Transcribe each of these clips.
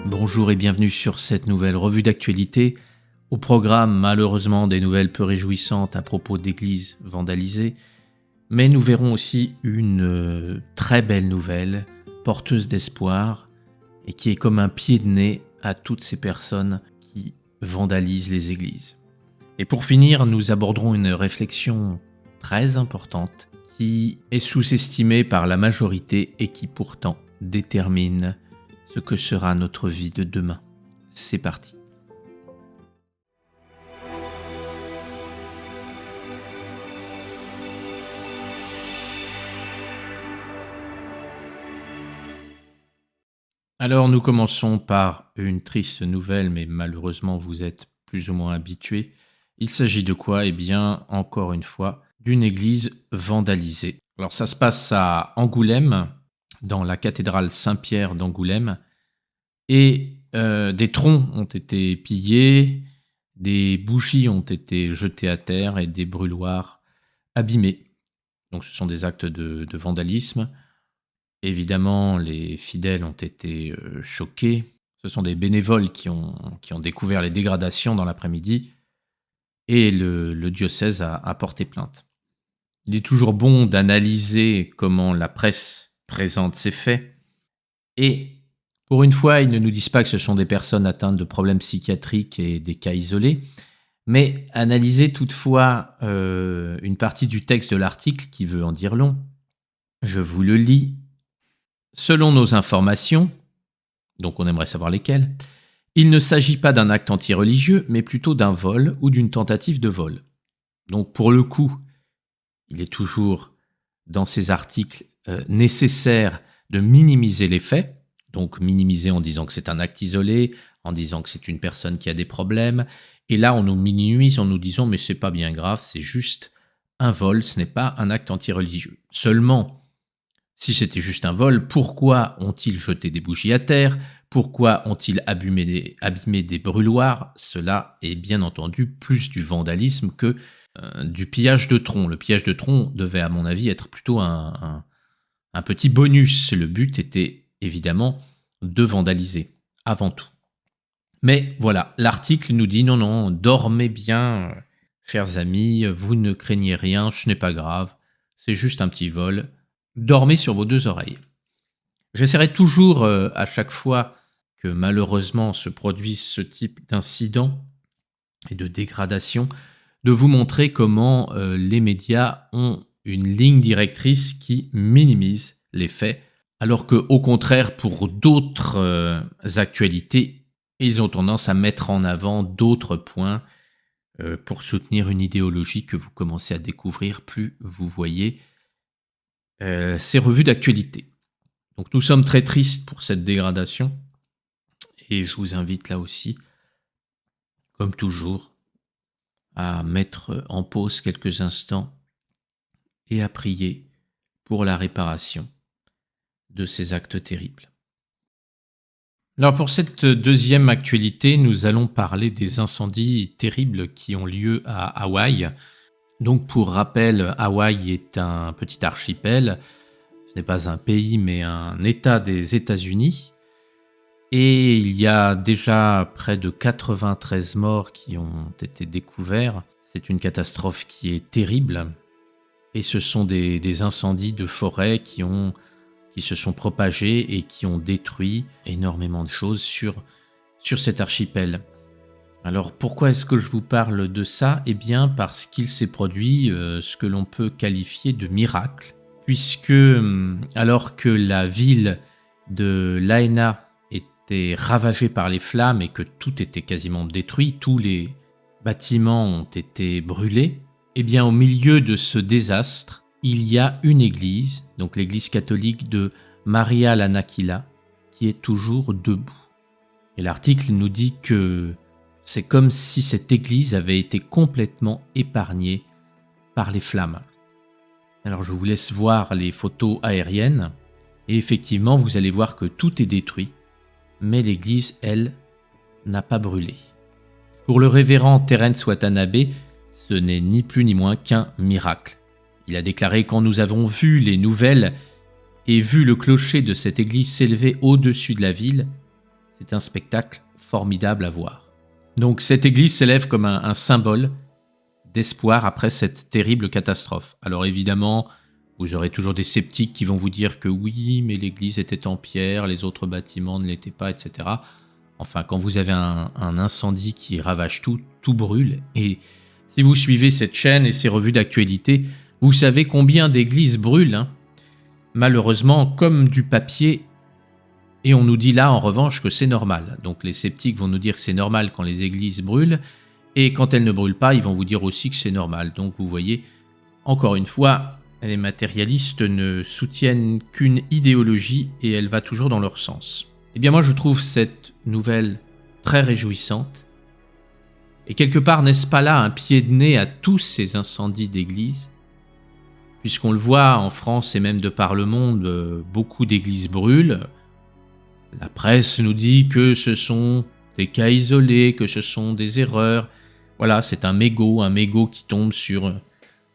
Bonjour et bienvenue sur cette nouvelle revue d'actualité. Au programme, malheureusement, des nouvelles peu réjouissantes à propos d'églises vandalisées, mais nous verrons aussi une très belle nouvelle, porteuse d'espoir, et qui est comme un pied de nez à toutes ces personnes qui vandalisent les églises. Et pour finir, nous aborderons une réflexion très importante qui est sous-estimée par la majorité et qui pourtant détermine ce que sera notre vie de demain. C'est parti. Alors nous commençons par une triste nouvelle, mais malheureusement vous êtes plus ou moins habitués. Il s'agit de quoi? Eh bien, encore une fois, d'une église vandalisée. Alors ça se passe à Angoulême, dans la cathédrale Saint-Pierre d'Angoulême, et des troncs ont été pillés, des bougies ont été jetées à terre et des brûloirs abîmés. Donc ce sont des actes de vandalisme. Évidemment, les fidèles ont été choqués. Ce sont des bénévoles qui ont découvert les dégradations dans l'après-midi et le diocèse a porté plainte. Il est toujours bon d'analyser comment la presse présente ces faits. Et pour une fois, ils ne nous disent pas que ce sont des personnes atteintes de problèmes psychiatriques et des cas isolés, mais analyser toutefois une partie du texte de l'article qui veut en dire long. Je vous le lis. Selon nos informations, donc on aimerait savoir lesquelles, il ne s'agit pas d'un acte anti-religieux, mais plutôt d'un vol ou d'une tentative de vol. Donc pour le coup, il est toujours dans ces articles nécessaire de minimiser les faits, donc minimiser en disant que c'est un acte isolé, en disant que c'est une personne qui a des problèmes, et là on nous minimise en nous disant mais c'est pas bien grave, c'est juste un vol, ce n'est pas un acte anti-religieux. Seulement, si c'était juste un vol, pourquoi ont-ils jeté des bougies à terre? Pourquoi ont-ils abîmé des brûloirs? Cela est bien entendu plus du vandalisme que du pillage de troncs. Le pillage de troncs devait, à mon avis, être plutôt un petit bonus. Le but était évidemment de vandaliser, avant tout. Mais voilà, l'article nous dit non, dormez bien, chers amis, vous ne craignez rien, ce n'est pas grave, c'est juste un petit vol. Dormez sur vos deux oreilles. J'essaierai toujours, à chaque fois que malheureusement se produise ce type d'incident et de dégradation, de vous montrer comment les médias ont une ligne directrice qui minimise les faits, alors qu'au contraire, pour d'autres actualités, ils ont tendance à mettre en avant d'autres points pour soutenir une idéologie que vous commencez à découvrir plus vous voyez ces revues d'actualité. Donc nous sommes très tristes pour cette dégradation et je vous invite là aussi, comme toujours, à mettre en pause quelques instants et à prier pour la réparation de ces actes terribles. Alors pour cette deuxième actualité, nous allons parler des incendies terribles qui ont lieu à Hawaï. Donc pour rappel, Hawaï est un petit archipel, ce n'est pas un pays mais un État des États-Unis. Et il y a déjà près de 93 morts qui ont été découverts. C'est une catastrophe qui est terrible. Et ce sont des incendies de forêt qui se sont propagés et qui ont détruit énormément de choses sur cet archipel. Alors pourquoi est-ce que je vous parle de ça? Eh bien parce qu'il s'est produit ce que l'on peut qualifier de miracle, puisque alors que la ville de Lahaina était ravagée par les flammes et que tout était quasiment détruit, tous les bâtiments ont été brûlés, eh bien au milieu de ce désastre, il y a une église, donc l'église catholique de Maria Lanakila, qui est toujours debout. Et l'article nous dit que c'est comme si cette église avait été complètement épargnée par les flammes. Alors je vous laisse voir les photos aériennes, et effectivement vous allez voir que tout est détruit, mais l'église, elle, n'a pas brûlé. Pour le révérend Terence Watanabe, ce n'est ni plus ni moins qu'un miracle. Il a déclaré: quand nous avons vu les nouvelles et vu le clocher de cette église s'élever au-dessus de la ville, C'est un spectacle formidable à voir. Donc cette église s'élève comme un symbole d'espoir après cette terrible catastrophe. Alors évidemment, vous aurez toujours des sceptiques qui vont vous dire que oui, mais l'église était en pierre, les autres bâtiments ne l'étaient pas, etc. Enfin, quand vous avez un incendie qui ravage tout, tout brûle. Et si vous suivez cette chaîne et ces revues d'actualité, vous savez combien d'églises brûlent, hein. Malheureusement, comme du papier. Et on nous dit là, en revanche, que c'est normal. Donc les sceptiques vont nous dire que c'est normal quand les églises brûlent. Et quand elles ne brûlent pas, ils vont vous dire aussi que c'est normal. Donc vous voyez, encore une fois, les matérialistes ne soutiennent qu'une idéologie et elle va toujours dans leur sens. Eh bien moi je trouve cette nouvelle très réjouissante. Et quelque part, n'est-ce pas là un pied de nez à tous ces incendies d'églises ? Puisqu'on le voit en France et même de par le monde, beaucoup d'églises brûlent. La presse nous dit que ce sont des cas isolés, que ce sont des erreurs. Voilà, c'est un mégot qui tombe sur...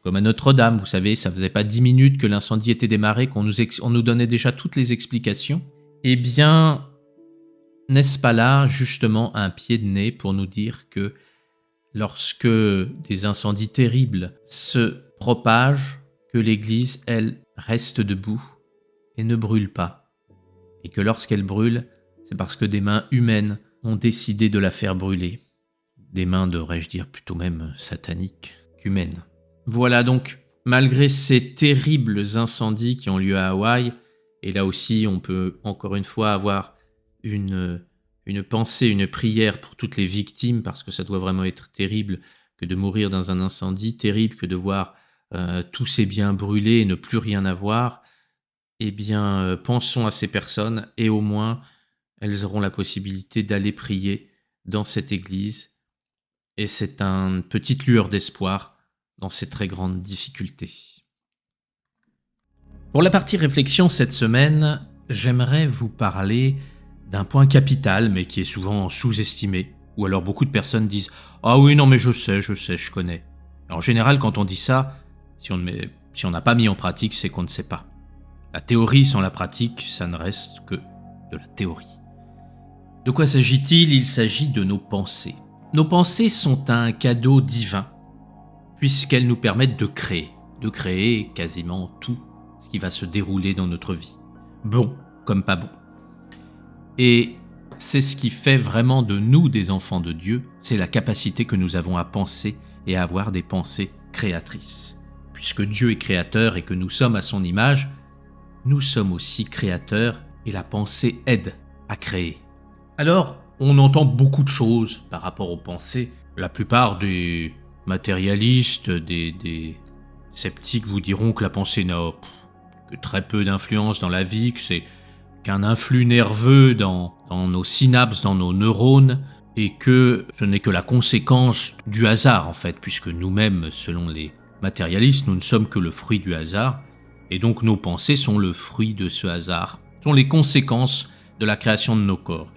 Comme à Notre-Dame, vous savez, ça faisait pas 10 minutes que l'incendie était démarré, qu'on nous donnait déjà toutes les explications. Eh bien, n'est-ce pas là, justement, un pied de nez pour nous dire que lorsque des incendies terribles se propagent, que l'Église, elle, reste debout et ne brûle pas. Et que lorsqu'elle brûle, c'est parce que des mains humaines ont décidé de la faire brûler. Des mains, devrais-je dire, plutôt même sataniques qu'humaines. Voilà donc, malgré ces terribles incendies qui ont lieu à Hawaï, et là aussi on peut encore une fois avoir une pensée, une prière pour toutes les victimes, parce que ça doit vraiment être terrible que de mourir dans un incendie, terrible que de voir tous ces biens brûlés et ne plus rien avoir. Eh bien, pensons à ces personnes et au moins elles auront la possibilité d'aller prier dans cette église. Et c'est une petite lueur d'espoir dans ces très grandes difficultés. Pour la partie réflexion cette semaine, j'aimerais vous parler d'un point capital, mais qui est souvent sous-estimé. Ou alors beaucoup de personnes disent « Ah oui, non mais je sais, je connais ». En général, quand on dit ça, si on n'a pas mis en pratique, c'est qu'on ne sait pas. La théorie sans la pratique, ça ne reste que de la théorie. De quoi s'agit-il ? Il s'agit de nos pensées. Nos pensées sont un cadeau divin, puisqu'elles nous permettent de créer quasiment tout ce qui va se dérouler dans notre vie, bon comme pas bon. Et c'est ce qui fait vraiment de nous des enfants de Dieu, c'est la capacité que nous avons à penser et à avoir des pensées créatrices. Puisque Dieu est créateur et que nous sommes à son image, nous sommes aussi créateurs et la pensée aide à créer. Alors, on entend beaucoup de choses par rapport aux pensées. La plupart des matérialistes, des sceptiques vous diront que la pensée n'a que très peu d'influence dans la vie, que c'est qu'un influx nerveux dans nos synapses, dans nos neurones, et que ce n'est que la conséquence du hasard en fait, puisque nous-mêmes, selon les matérialistes, nous ne sommes que le fruit du hasard, et donc nos pensées sont le fruit de ce hasard, sont les conséquences de la création de nos corps.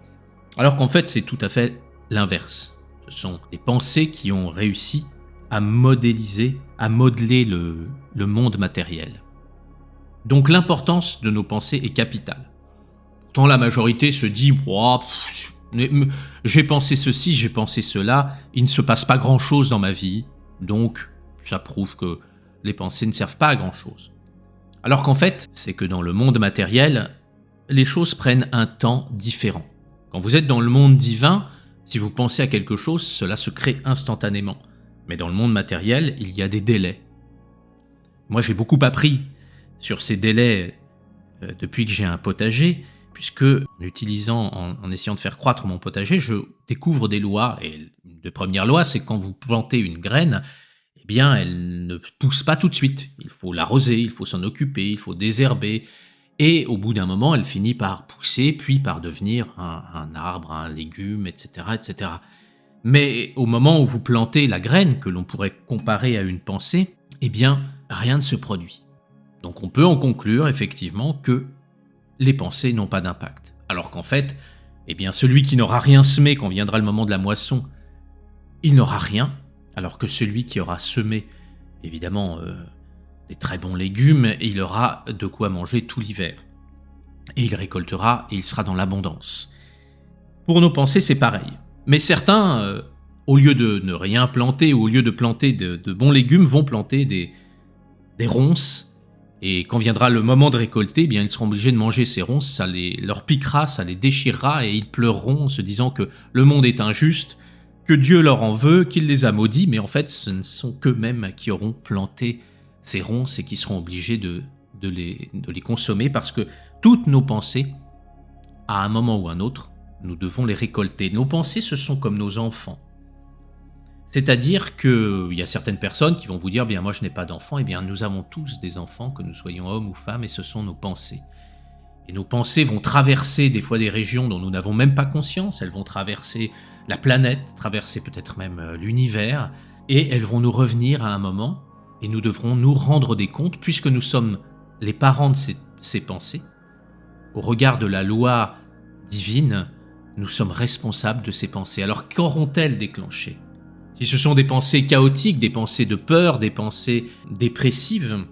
Alors qu'en fait, c'est tout à fait l'inverse. Ce sont les pensées qui ont réussi à modéliser, à modeler le monde matériel. Donc l'importance de nos pensées est capitale. Pourtant, la majorité se dit oh, « j'ai pensé ceci, j'ai pensé cela, il ne se passe pas grand-chose dans ma vie, donc ça prouve que les pensées ne servent pas à grand-chose. » Alors qu'en fait, c'est que dans le monde matériel, les choses prennent un temps différent. Quand vous êtes dans le monde divin, si vous pensez à quelque chose, cela se crée instantanément. Mais dans le monde matériel, il y a des délais. Moi, j'ai beaucoup appris sur ces délais depuis que j'ai un potager, puisque en essayant de faire croître mon potager, je découvre des lois. Et la première loi, c'est que quand vous plantez une graine, eh bien, elle ne pousse pas tout de suite. Il faut l'arroser, il faut s'en occuper, il faut désherber. Et au bout d'un moment, elle finit par pousser, puis par devenir un arbre, un légume, etc., etc. Mais au moment où vous plantez la graine, que l'on pourrait comparer à une pensée, eh bien, rien ne se produit. Donc on peut en conclure effectivement que les pensées n'ont pas d'impact. Alors qu'en fait, eh bien, celui qui n'aura rien semé quand viendra le moment de la moisson, il n'aura rien, alors que celui qui aura semé, évidemment, des très bons légumes, il aura de quoi manger tout l'hiver. Et il récoltera et il sera dans l'abondance. Pour nos pensées, c'est pareil. Mais certains, au lieu de ne rien planter, ou au lieu de planter de bons légumes, vont planter des ronces. Et quand viendra le moment de récolter, eh bien, ils seront obligés de manger ces ronces, ça leur piquera, ça les déchirera, et ils pleureront en se disant que le monde est injuste, que Dieu leur en veut, qu'il les a maudits, mais en fait, ce ne sont qu'eux-mêmes qui auront planté ces ronces et qui seront obligés de les consommer, parce que toutes nos pensées, à un moment ou un autre, nous devons les récolter. Nos pensées, ce sont comme nos enfants. C'est-à-dire qu'il y a certaines personnes qui vont vous dire « bien moi je n'ai pas d'enfants », eh bien nous avons tous des enfants, que nous soyons hommes ou femmes, et ce sont nos pensées. Et nos pensées vont traverser des fois des régions dont nous n'avons même pas conscience, elles vont traverser la planète, traverser peut-être même l'univers, et elles vont nous revenir à un moment, et nous devrons nous rendre des comptes, puisque nous sommes les parents de ces pensées. Au regard de la loi divine, nous sommes responsables de ces pensées. Alors qu'auront-elles déclenché ? Si ce sont des pensées chaotiques, des pensées de peur, des pensées dépressives,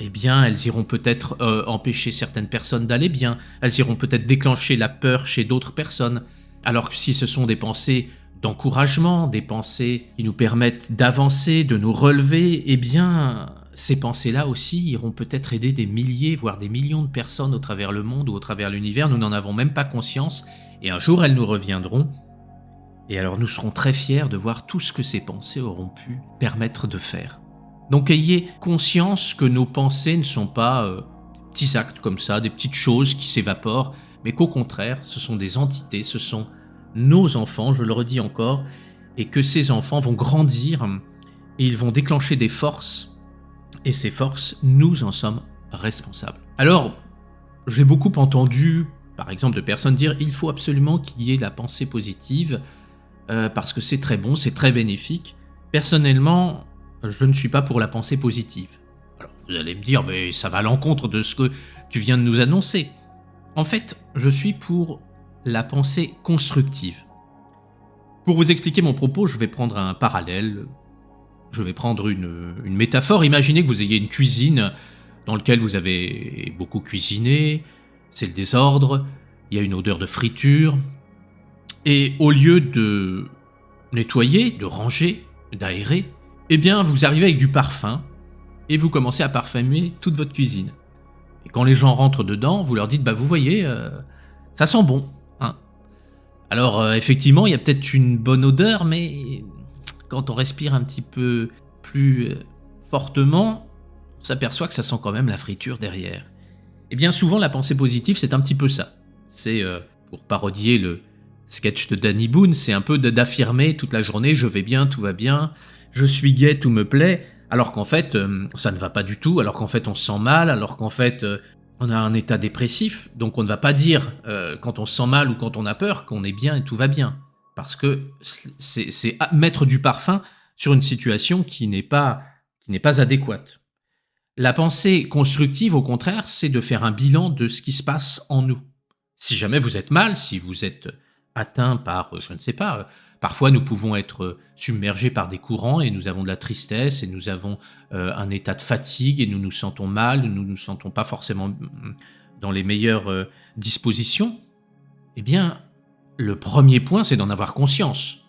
eh bien, elles iront peut-être empêcher certaines personnes d'aller bien. Elles iront peut-être déclencher la peur chez d'autres personnes. Alors que si ce sont des pensées d'encouragement, des pensées qui nous permettent d'avancer, de nous relever, eh bien, ces pensées-là aussi iront peut-être aider des milliers, voire des millions de personnes au travers le monde ou au travers l'univers. Nous n'en avons même pas conscience. Et un jour, elles nous reviendront. Et alors nous serons très fiers de voir tout ce que ces pensées auront pu permettre de faire. Donc ayez conscience que nos pensées ne sont pas petits actes comme ça, des petites choses qui s'évaporent, mais qu'au contraire, ce sont des entités, ce sont nos enfants, je le redis encore, et que ces enfants vont grandir et ils vont déclencher des forces, et ces forces, nous en sommes responsables. Alors, j'ai beaucoup entendu, par exemple, de personnes dire « il faut absolument qu'il y ait la pensée positive », parce que c'est très bon, c'est très bénéfique. Personnellement, je ne suis pas pour la pensée positive. Alors, vous allez me dire, mais ça va à l'encontre de ce que tu viens de nous annoncer. En fait, je suis pour la pensée constructive. Pour vous expliquer mon propos, je vais prendre un parallèle, je vais prendre une métaphore. Imaginez que vous ayez une cuisine dans laquelle vous avez beaucoup cuisiné, c'est le désordre, il y a une odeur de friture. Et au lieu de nettoyer, de ranger, d'aérer, eh bien vous arrivez avec du parfum et vous commencez à parfumer toute votre cuisine. Et quand les gens rentrent dedans, vous leur dites « bah vous voyez, ça sent bon. Hein ». Alors effectivement, il y a peut-être une bonne odeur, mais quand on respire un petit peu plus fortement, on s'aperçoit que ça sent quand même la friture derrière. Et bien souvent, la pensée positive, c'est un petit peu ça. C'est, pour parodier le sketch de Danny Boone, c'est un peu d'affirmer toute la journée « je vais bien, tout va bien, je suis gai, tout me plaît », alors qu'en fait, ça ne va pas du tout, alors qu'en fait, on se sent mal, alors qu'en fait, on a un état dépressif, donc on ne va pas dire, quand on se sent mal ou quand on a peur, qu'on est bien et tout va bien, parce que c'est mettre du parfum sur une situation qui n'est pas adéquate. La pensée constructive, au contraire, c'est de faire un bilan de ce qui se passe en nous. Si jamais vous êtes mal, si vous êtes atteint par, je ne sais pas, parfois nous pouvons être submergés par des courants et nous avons de la tristesse et nous avons un état de fatigue et nous nous sentons mal, nous ne nous sentons pas forcément dans les meilleures dispositions. Eh bien, le premier point, c'est d'en avoir conscience.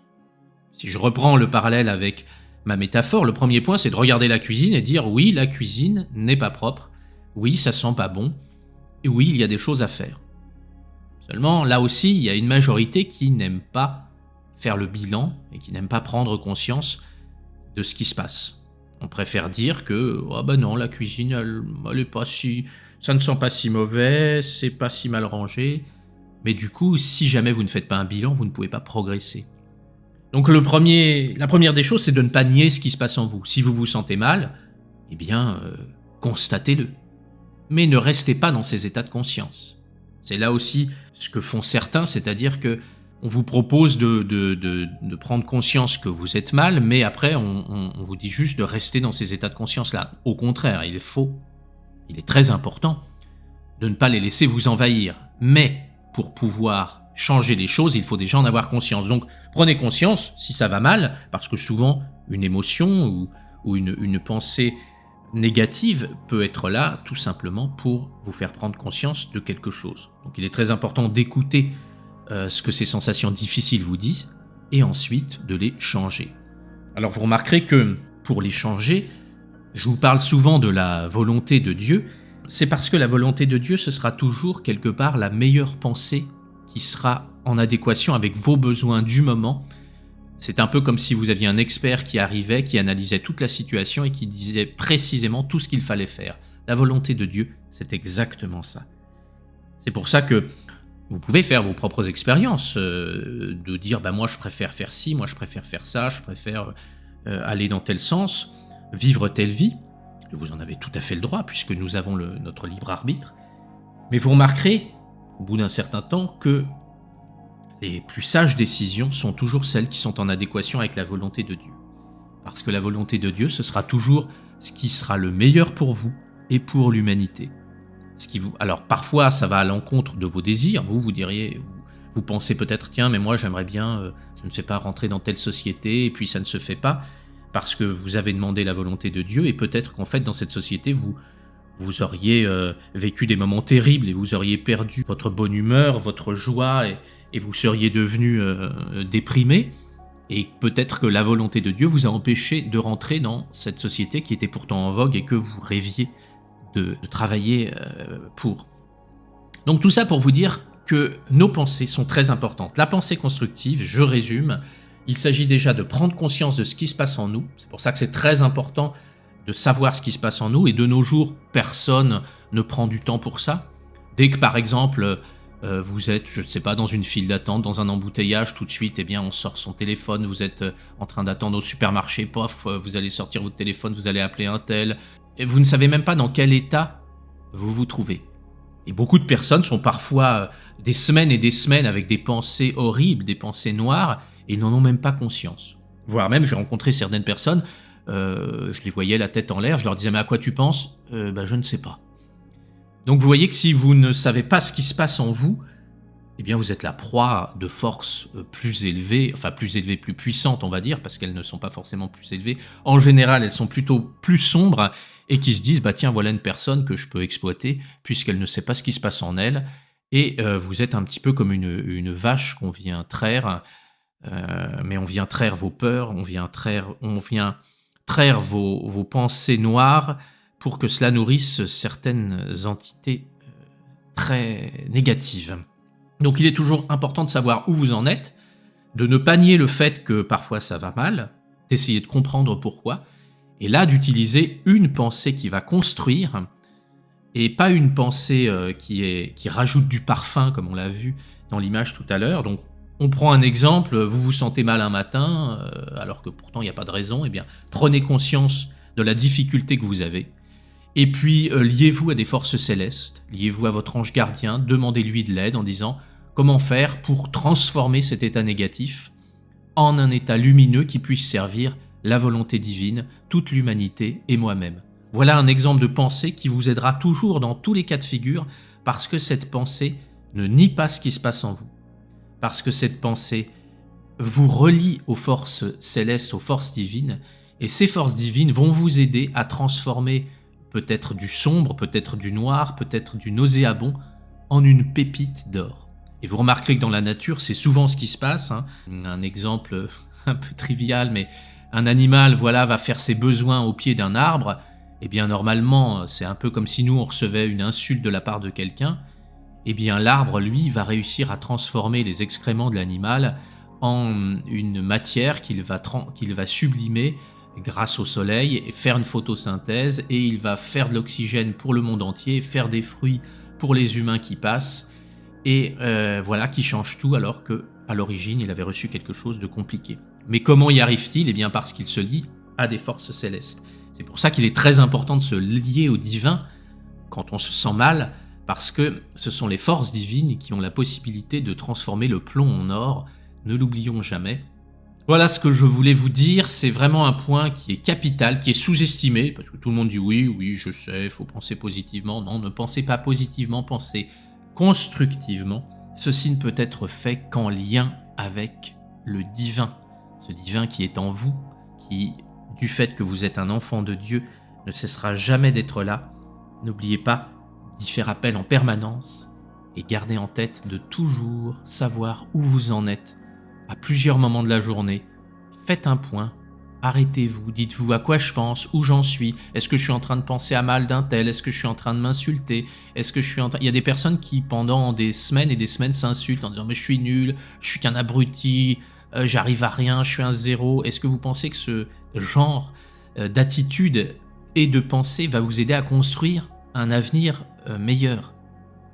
Si je reprends le parallèle avec ma métaphore, le premier point, c'est de regarder la cuisine et dire « oui, la cuisine n'est pas propre, oui, ça sent pas bon, et oui, il y a des choses à faire ». Seulement, là aussi, il y a une majorité qui n'aime pas faire le bilan et qui n'aime pas prendre conscience de ce qui se passe. On préfère dire que « ah ben non, la cuisine, elle est pas si... ça ne sent pas si mauvais, c'est pas si mal rangé ». Mais du coup, si jamais vous ne faites pas un bilan, vous ne pouvez pas progresser. Donc la première des choses, c'est de ne pas nier ce qui se passe en vous. Si vous vous sentez mal, eh bien, constatez-le. Mais ne restez pas dans ces états de conscience. C'est là aussi ce que font certains, c'est-à-dire que on vous propose de prendre conscience que vous êtes mal, mais après on vous dit juste de rester dans ces états de conscience-là. Au contraire, il est très important de ne pas les laisser vous envahir. Mais pour pouvoir changer les choses, il faut déjà en avoir conscience. Donc prenez conscience si ça va mal, parce que souvent une émotion ou une pensée négative peut être là tout simplement pour vous faire prendre conscience de quelque chose. Donc il est très important d'écouter ce que ces sensations difficiles vous disent, et ensuite de les changer. Alors vous remarquerez que pour les changer, je vous parle souvent de la volonté de Dieu, c'est parce que la volonté de Dieu, ce sera toujours quelque part la meilleure pensée qui sera en adéquation avec vos besoins du moment. C'est un peu comme si vous aviez un expert qui arrivait, qui analysait toute la situation et qui disait précisément tout ce qu'il fallait faire. La volonté de Dieu, c'est exactement ça. C'est pour ça que vous pouvez faire vos propres expériences, de dire moi je préfère faire ci, moi je préfère faire ça, je préfère aller dans tel sens, vivre telle vie. Vous en avez tout à fait le droit puisque nous avons notre libre arbitre. Mais vous remarquerez, au bout d'un certain temps, que les plus sages décisions sont toujours celles qui sont en adéquation avec la volonté de Dieu. Parce que la volonté de Dieu, ce sera toujours ce qui sera le meilleur pour vous et pour l'humanité. Alors parfois, ça va à l'encontre de vos désirs. Vous diriez, vous pensez peut-être, tiens, mais moi j'aimerais bien, je ne sais pas, rentrer dans telle société, et puis ça ne se fait pas, parce que vous avez demandé la volonté de Dieu, et peut-être qu'en fait, dans cette société, vous auriez vécu des moments terribles, et vous auriez perdu votre bonne humeur, votre joie, et vous seriez devenu déprimé, et peut-être que la volonté de Dieu vous a empêché de rentrer dans cette société qui était pourtant en vogue et que vous rêviez de travailler pour. Donc tout ça pour vous dire que nos pensées sont très importantes. La pensée constructive, je résume, il s'agit déjà de prendre conscience de ce qui se passe en nous. C'est pour ça que c'est très important de savoir ce qui se passe en nous, et de nos jours, personne ne prend du temps pour ça. Dès que par exemple vous êtes, je ne sais pas, dans une file d'attente, dans un embouteillage, tout de suite, on sort son téléphone, vous êtes en train d'attendre au supermarché, pof, vous allez sortir votre téléphone, vous allez appeler un tel, et vous ne savez même pas dans quel état vous vous trouvez. Et beaucoup de personnes sont parfois des semaines et des semaines avec des pensées horribles, des pensées noires, et n'en ont même pas conscience. Voire même, j'ai rencontré certaines personnes, je les voyais la tête en l'air, je leur disais « mais à quoi tu penses ?» Je ne sais pas. Donc vous voyez que si vous ne savez pas ce qui se passe en vous, vous êtes la proie de forces plus élevées, plus puissantes on va dire, parce qu'elles ne sont pas forcément plus élevées. En général, elles sont plutôt plus sombres, et qui se disent tiens, voilà une personne que je peux exploiter puisqu'elle ne sait pas ce qui se passe en elle. Et vous êtes un petit peu comme une vache qu'on vient traire, mais on vient traire vos peurs, on vient traire vos pensées noires pour que cela nourrisse certaines entités très négatives. Donc il est toujours important de savoir où vous en êtes, de ne pas nier le fait que parfois ça va mal, d'essayer de comprendre pourquoi, et là d'utiliser une pensée qui va construire, et pas une pensée qui rajoute du parfum, comme on l'a vu dans l'image tout à l'heure. Donc on prend un exemple, vous vous sentez mal un matin, alors que pourtant il n'y a pas de raison, prenez conscience de la difficulté que vous avez, et puis liez-vous à des forces célestes, liez-vous à votre ange gardien, demandez-lui de l'aide en disant comment faire pour transformer cet état négatif en un état lumineux qui puisse servir la volonté divine, toute l'humanité et moi-même. Voilà un exemple de pensée qui vous aidera toujours dans tous les cas de figure, parce que cette pensée ne nie pas ce qui se passe en vous, parce que cette pensée vous relie aux forces célestes, aux forces divines, et ces forces divines vont vous aider à transformer peut-être du sombre, peut-être du noir, peut-être du nauséabond, en une pépite d'or. Et vous remarquerez que dans la nature, c'est souvent ce qui se passe. Un exemple un peu trivial, mais un animal va faire ses besoins au pied d'un arbre. Normalement, c'est un peu comme si nous, on recevait une insulte de la part de quelqu'un. L'arbre, lui, va réussir à transformer les excréments de l'animal en une matière qu'il va sublimer grâce au soleil, et faire une photosynthèse, et il va faire de l'oxygène pour le monde entier, faire des fruits pour les humains qui passent, et qui change tout, alors qu'à l'origine, il avait reçu quelque chose de compliqué. Mais comment y arrive-t-il ? Parce qu'il se lie à des forces célestes. C'est pour ça qu'il est très important de se lier au divin quand on se sent mal, parce que ce sont les forces divines qui ont la possibilité de transformer le plomb en or. Ne l'oublions jamais. Voilà ce que je voulais vous dire. C'est vraiment un point qui est capital, qui est sous-estimé, parce que tout le monde dit oui, je sais, il faut penser positivement. Non, ne pensez pas positivement, pensez constructivement. Ceci ne peut être fait qu'en lien avec le divin. Ce divin qui est en vous, qui, du fait que vous êtes un enfant de Dieu, ne cessera jamais d'être là. N'oubliez pas d'y faire appel en permanence, et gardez en tête de toujours savoir où vous en êtes à plusieurs moments de la journée. Faites un point, arrêtez-vous, dites-vous à quoi je pense, où j'en suis, est-ce que je suis en train de penser à mal d'un tel, est-ce que je suis en train de m'insulter, est-ce que je suis en train... Il y a des personnes qui pendant des semaines et des semaines s'insultent en disant mais je suis nul, je suis qu'un abruti, j'arrive à rien, je suis un zéro. Est-ce que vous pensez que ce genre d'attitude et de pensée va vous aider à construire un avenir meilleur?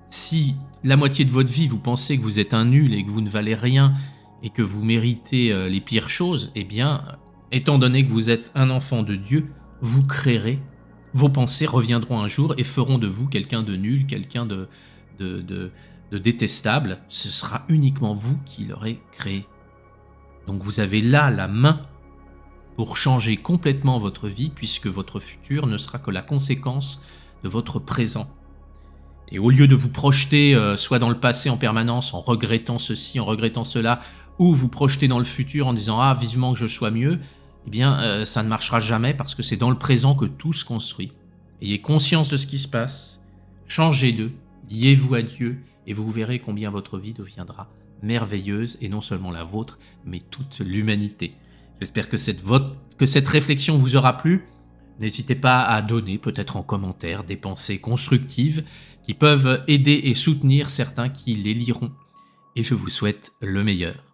Si la moitié de votre vie vous pensez que vous êtes un nul et que vous ne valez rien et que vous méritez les pires choses, eh bien, étant donné que vous êtes un enfant de Dieu, vous créerez, vos pensées reviendront un jour et feront de vous quelqu'un de nul, quelqu'un de détestable. Ce sera uniquement vous qui l'aurez créé. Donc vous avez là la main pour changer complètement votre vie, puisque votre futur ne sera que la conséquence de votre présent. Et au lieu de vous projeter soit dans le passé en permanence en regrettant ceci, en regrettant cela, ou vous projeter dans le futur en disant « Ah, vivement que je sois mieux », eh bien, ça ne marchera jamais parce que c'est dans le présent que tout se construit. Ayez conscience de ce qui se passe, changez d'eux, liez-vous à Dieu, et vous verrez combien votre vie deviendra merveilleuse, et non seulement la vôtre, mais toute l'humanité. J'espère que cette réflexion vous aura plu. N'hésitez pas à donner, peut-être en commentaire, des pensées constructives qui peuvent aider et soutenir certains qui les liront. Et je vous souhaite le meilleur.